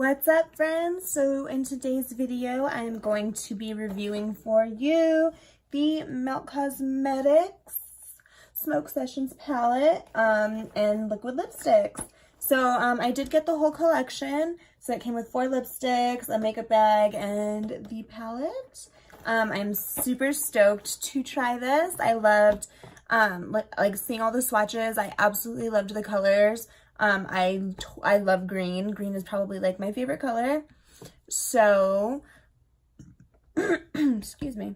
What's up, friends? So in today's video, I am going to be reviewing for you the Milk Cosmetics Smoke Sessions palette and liquid lipsticks. So I did get the whole collection. So it came with 4 lipsticks, a makeup bag, and the palette. I'm super stoked to try this. I loved like seeing all the swatches. I absolutely loved the colors. I love green. Green is probably like my favorite color. So, excuse me.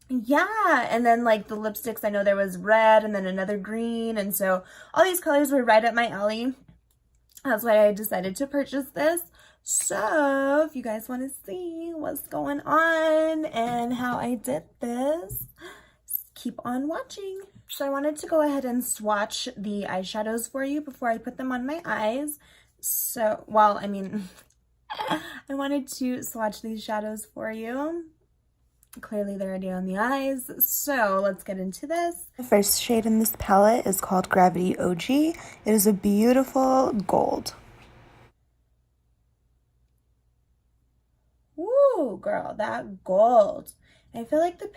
Yeah, and then like the lipsticks, I know there was red and then another green. And so all these colors were right up my alley. That's why I decided to purchase this. So if you guys want to see what's going on and how I did this, keep on watching. So I wanted to go ahead and swatch the eyeshadows for you before I put them on my eyes. So, well, I mean, I wanted to swatch these shadows for you. Clearly they're already on the eyes, so let's get into this. The first shade in this palette is called Gravity OG. It is a beautiful gold. Ooh, girl, that gold. I feel like the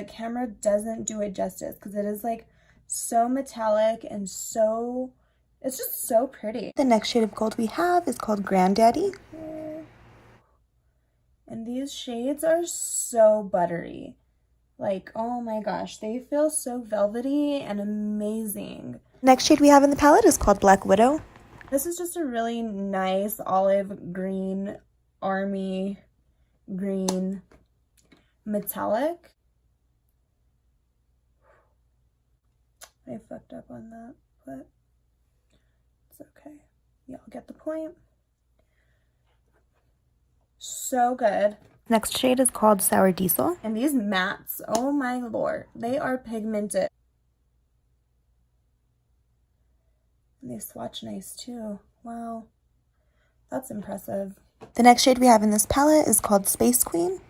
camera doesn't do it justice because it is like so metallic and so, it's just so pretty. The next shade of gold we have is called Granddaddy. And these shades are so buttery. Like, oh my gosh, they feel so velvety and amazing. Next shade we have in the palette is called Black Widow. This is just a really nice olive green, army green metallic. I fucked up on that, but it's okay. Y'all get the point. So good. Next shade is called Sour Diesel. And these mattes, oh my lord, they are pigmented. And they swatch nice too. Wow, that's impressive. The next shade we have in this palette is called Space Queen.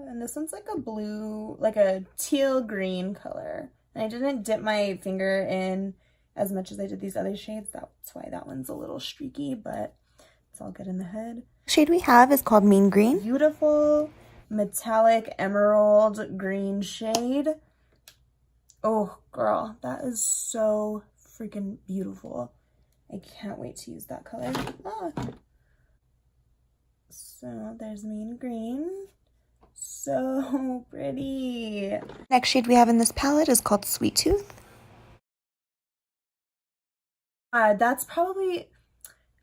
And this one's like a blue, like a teal green color. And I didn't dip my finger in as much as I did these other shades. That's why that one's a little streaky, but it's all good in the hood. The shade we have is called Mean Green. Beautiful metallic emerald green shade. Oh, girl, that is so freaking beautiful. I can't wait to use that color. Ah. So there's Mean Green. So pretty. Next shade we have in this palette is called Sweet Tooth. That's probably,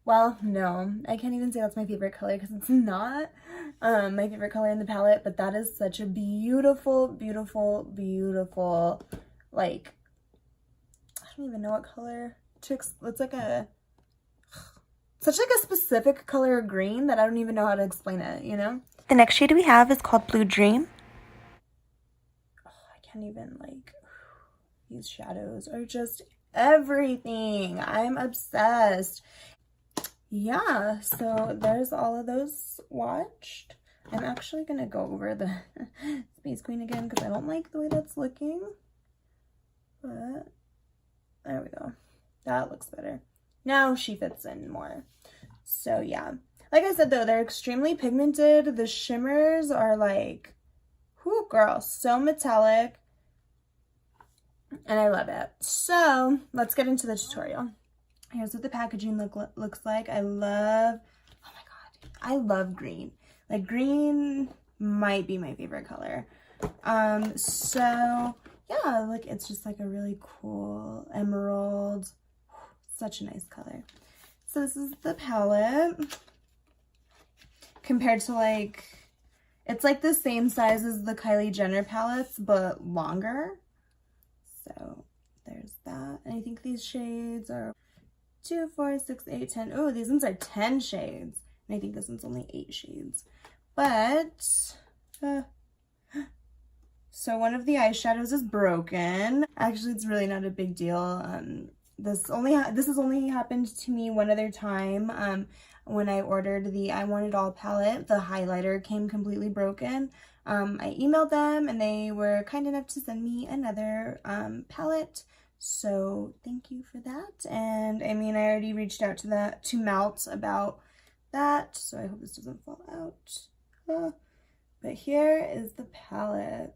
well, no, I can't even say that's my favorite color because it's not my favorite color in the palette, but that is such a beautiful, beautiful, beautiful, like, I don't even know what color it's like such like a specific color of green that I don't even know how to explain it, you know? The next shade we have is called Blue Dream. Oh, I can't even, like, these shadows are just everything. I'm obsessed. Yeah, so there's all of those swatched. I'm actually gonna go over the Space Queen again because I don't like the way that's looking. But there we go. That looks better. Now she fits in more. So yeah. Like I said though, they're extremely pigmented. The shimmers are like, whoo girl, so metallic. And I love it. So let's get into the tutorial. Here's what the packaging looks like. I love, oh my god, I love green. Like green might be my favorite color. So yeah, like it's just like a really cool emerald. Such a nice color. So this is the palette. Compared to like, it's like the same size as the Kylie Jenner palettes, but longer. So there's that. And I think these shades are 2, 4, 6, 8, 10. Oh, these ones are 10 shades. And I think this one's only 8 shades. But, so one of the eyeshadows is broken. Actually, it's really not a big deal. This has only happened to me one other time. When I ordered the I Want It All palette, the highlighter came completely broken. I emailed them and they were kind enough to send me another palette. So thank you for that. And I mean, I already reached out to Melt about that, so I hope this doesn't fall out. But here is the palette.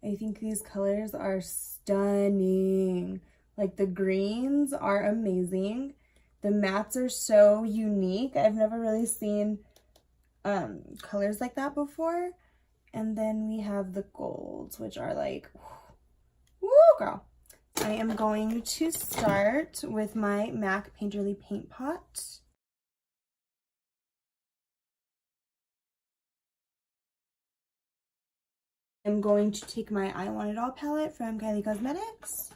I think these colors are stunning. Like the greens are amazing. The mattes are so unique. I've never really seen colors like that before. And then we have the golds, which are like, woo, girl. I am going to start with my MAC Painterly Paint Pot. I'm going to take my I Want It All palette from Kylie Cosmetics.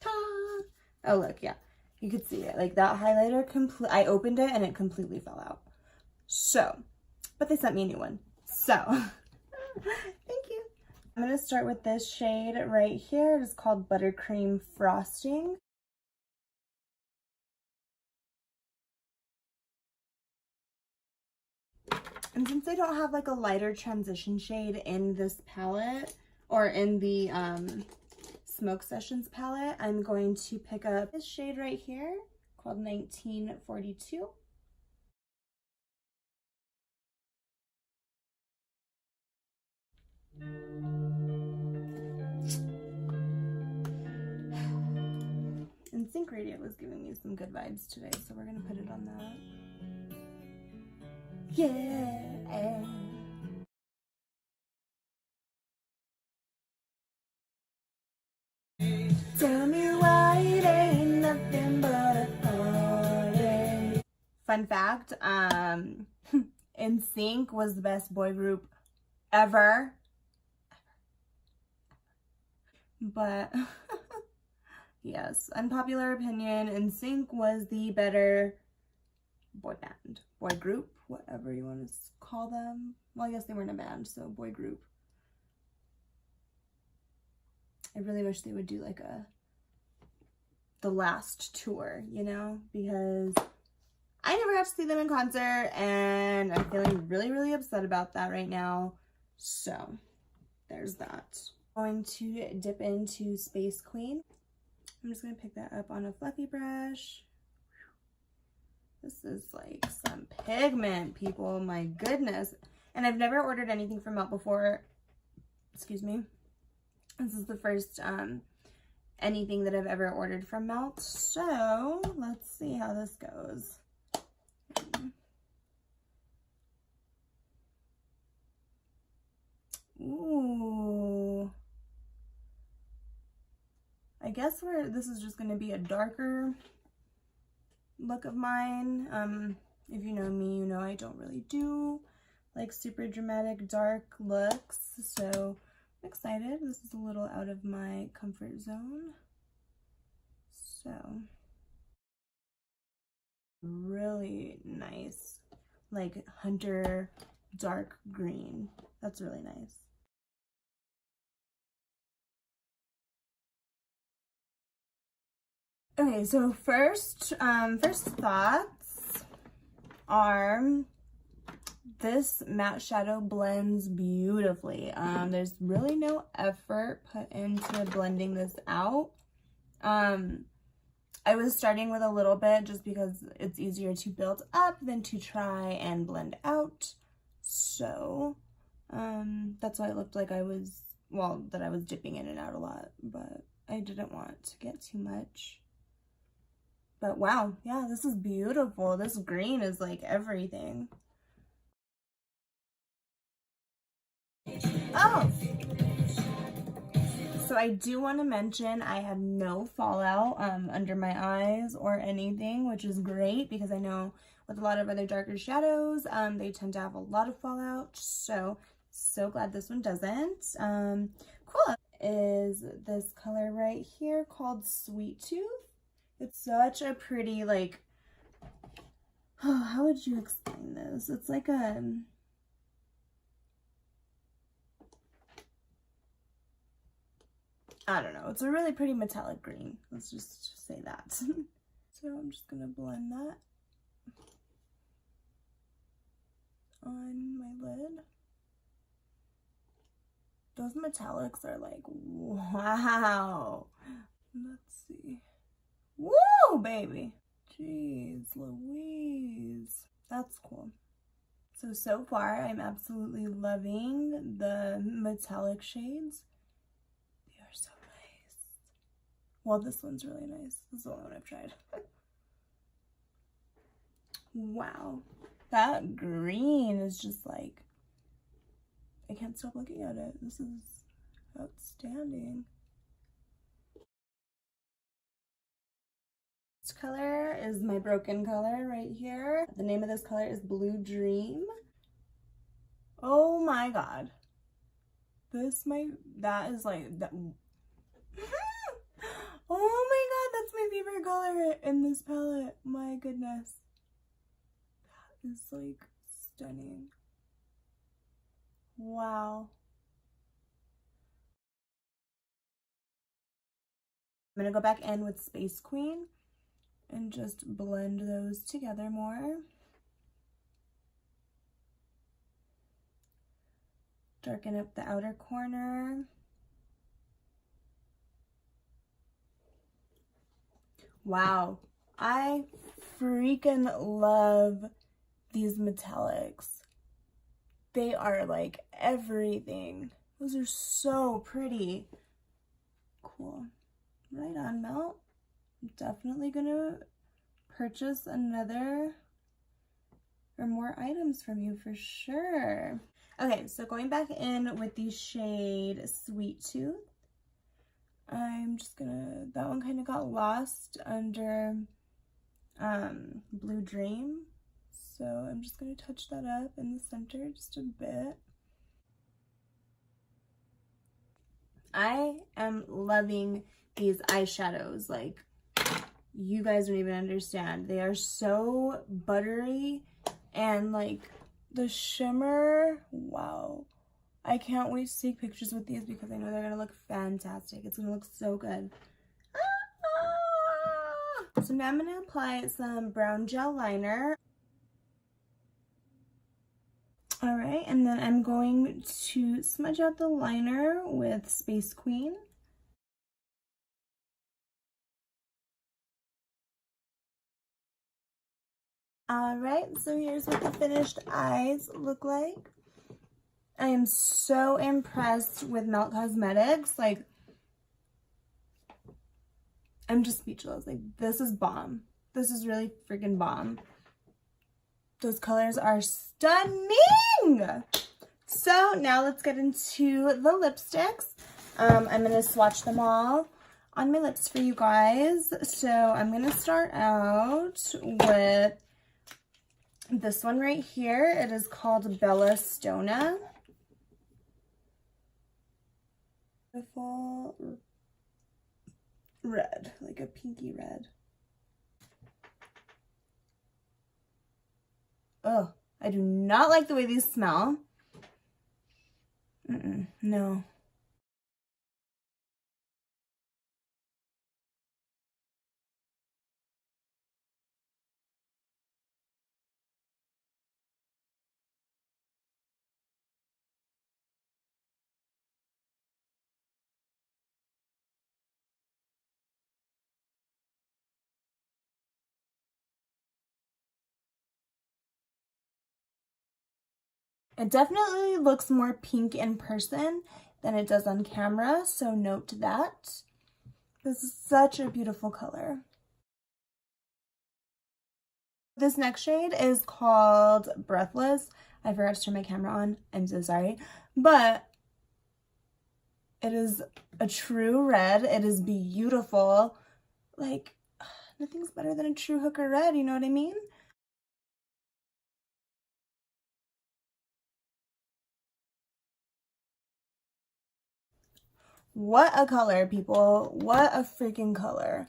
Ta! Oh, look, yeah. You could see it. Like that highlighter, I opened it and it completely fell out. So, but they sent me a new one. So, thank you. I'm going to start with this shade right here. It is called Buttercream Frosting. And since I don't have like a lighter transition shade in this palette, or in the Smoke Sessions palette, I'm going to pick up this shade right here called 1942. And Sync Radio was giving me some good vibes today, so we're gonna put it on that. Yeah. Tell me why it ain't nothing but a heartache. Fun fact, NSYNC was the best boy group ever. But yes, unpopular opinion, NSYNC was the better boy band, boy group, whatever you want to call them. Well, I guess they weren't a band, so boy group. I really wish they would do like the last tour, you know, because I never got to see them in concert and I'm feeling really, really upset about that right now. So there's that. I'm going to dip into Space Queen. I'm just going to pick that up on a fluffy brush. This is like some pigment, people, my goodness. And I've never ordered anything from Melt before. Excuse me. This is the first anything that I've ever ordered from Melt. So let's see how this goes. Ooh. I guess this is just going to be a darker look of mine. If you know me, you know I don't really do like super dramatic dark looks. So I'm excited. This is a little out of my comfort zone. So really nice, like hunter dark green. That's really nice. Okay, so first thoughts are this matte shadow blends beautifully. There's really no effort put into blending this out. I was starting with a little bit just because it's easier to build up than to try and blend out. So that's why it looked like I was dipping in and out a lot, but I didn't want to get too much. But wow, yeah, this is beautiful. This green is like everything. Oh! So I do want to mention I had no fallout under my eyes or anything, which is great because I know with a lot of other darker shadows, they tend to have a lot of fallout. So glad this one doesn't. Cool. Is this color right here called Sweet Tooth. It's such a pretty, like, oh, how would you explain this? It's like a, I don't know. It's a really pretty metallic green. Let's just say that. So I'm just going to blend that on my lid. Those metallics are like, wow. Let's see. Woo, baby. Jeez Louise. That's cool. So far, I'm absolutely loving the metallic shades. They are so nice. Well, this one's really nice. This is the only one I've tried. Wow. That green is just like, I can't stop looking at it. This is outstanding. This color is my broken color right here. The name of this color is Blue Dream. Oh my god. That is like, that. Oh my god, that's my favorite color in this palette. My goodness. That is like stunning. Wow. I'm gonna go back in with Space Queen and just blend those together more. Darken up the outer corner. Wow, I freaking love these metallics. They are like everything. Those are so pretty. Cool. Right on, Mel. I'm definitely gonna purchase another or more items from you for sure. Okay, so going back in with the shade Sweet Tooth, I'm just gonna, that one kind of got lost under Blue Dream, so I'm just gonna touch that up in the center just a bit. I am loving these eyeshadows. Like, you guys don't even understand. They are so buttery, and like the shimmer, wow. I can't wait to take pictures with these because I know they're gonna look fantastic. It's gonna look so good. So now I'm gonna apply some brown gel liner. All right, and then I'm going to smudge out the liner with Space Queen. All right, so here's what the finished eyes look like. I am so impressed with Melt Cosmetics. Like, I'm just speechless. Like, this is bomb. This is really freaking bomb. Those colors are stunning. So now let's get into the lipsticks. I'm gonna swatch them all on my lips for you guys. So I'm gonna start out with this one right here. It is called Bella Stona. Beautiful red, like a pinky red. Oh, I do not like the way these smell. No. It definitely looks more pink in person than it does on camera, so note that. This is such a beautiful color. This next shade is called Breathless. I forgot to turn my camera on. I'm so sorry. But it is a true red. It is beautiful. Like, nothing's better than a true hooker red, you know what I mean? What a color, people. What a freaking color.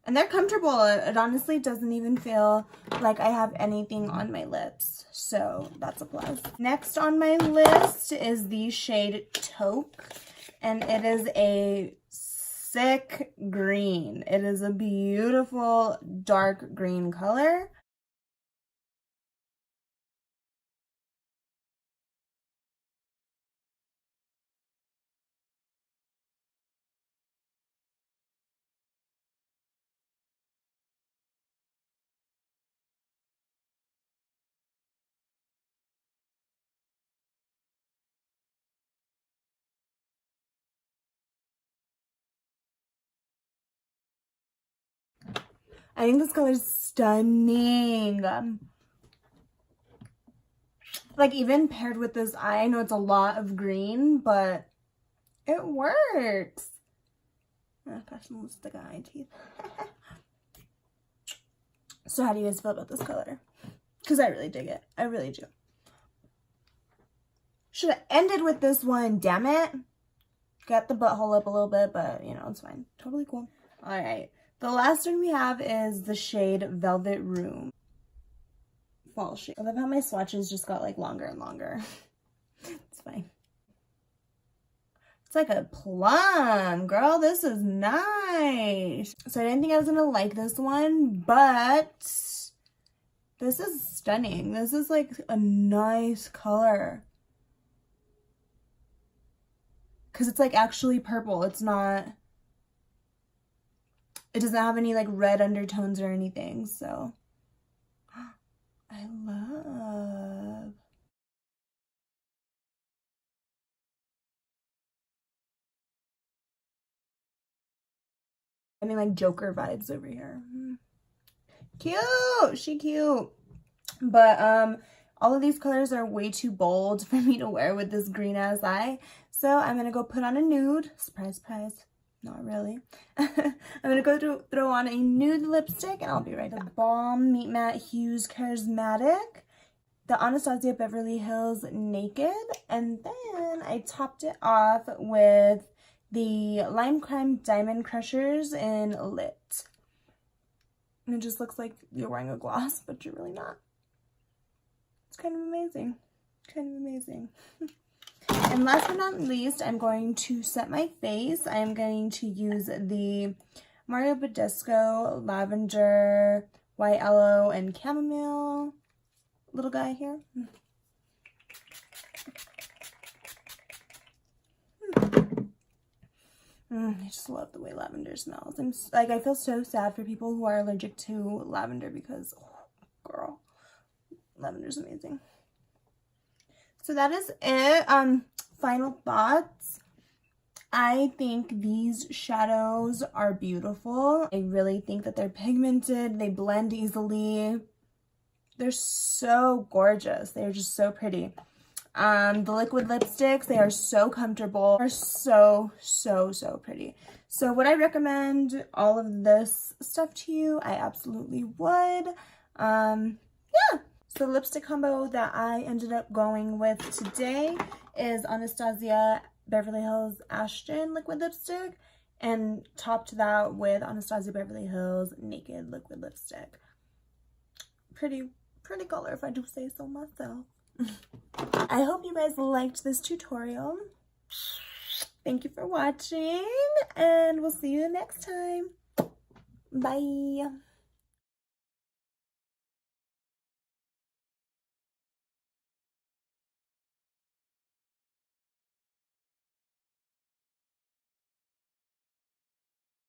And they're comfortable. It honestly doesn't even feel like I have anything on my lips. So that's a plus. Next on my list is the shade Taupe. And it is a sick green. It is a beautiful dark green color. I think this color is stunning. Like, even paired with this eye, I know it's a lot of green, but it works. Fashion lipstick on eye teeth. So how do you guys feel about this color? Because I really dig it. I really do. Should have ended with this one, damn it. Got the butthole up a little bit, but, you know, it's fine. Totally cool. All right. The last one we have is the shade Velvet Room. Fall shade. I love how my swatches just got, like, longer and longer. It's fine. It's like a plum, girl. This is nice. So I didn't think I was going to like this one, but this is stunning. This is, like, a nice color. Because it's, like, actually purple. It's not... It doesn't have any, like, red undertones or anything, so... I love... I mean, like, Joker vibes over here. Cute! She cute. But, all of these colors are way too bold for me to wear with this green-ass eye. So I'm going to go put on a nude. Surprise, surprise. Not really. I'm going to go throw on a nude lipstick and I'll be right back. The Balm Meet Matte Hues Charismatic. The Anastasia Beverly Hills Naked. And then I topped it off with the Lime Crime Diamond Crushers in Lit. And it just looks like you're wearing a gloss, but you're really not. It's kind of amazing. Kind of amazing. And last but not least, I'm going to set my face. I'm going to use the Mario Badescu Lavender, White Aloe, and Chamomile little guy here. I just love the way lavender smells. I feel so sad for people who are allergic to lavender because, oh, girl, lavender's amazing. So that is it. Final thoughts. I think these shadows are beautiful. I really think that they're pigmented. They blend easily. They're so gorgeous. They're just so pretty. The liquid lipsticks, they are so comfortable. They're so, so, so pretty. So would I recommend all of this stuff to you? I absolutely would. Yeah. So the lipstick combo that I ended up going with today is Anastasia Beverly Hills Ashton liquid lipstick, and topped that with Anastasia Beverly Hills Naked liquid lipstick. Pretty color if I do say so myself. I hope you guys liked this tutorial. Thank you for watching, and we'll see you next time. Bye.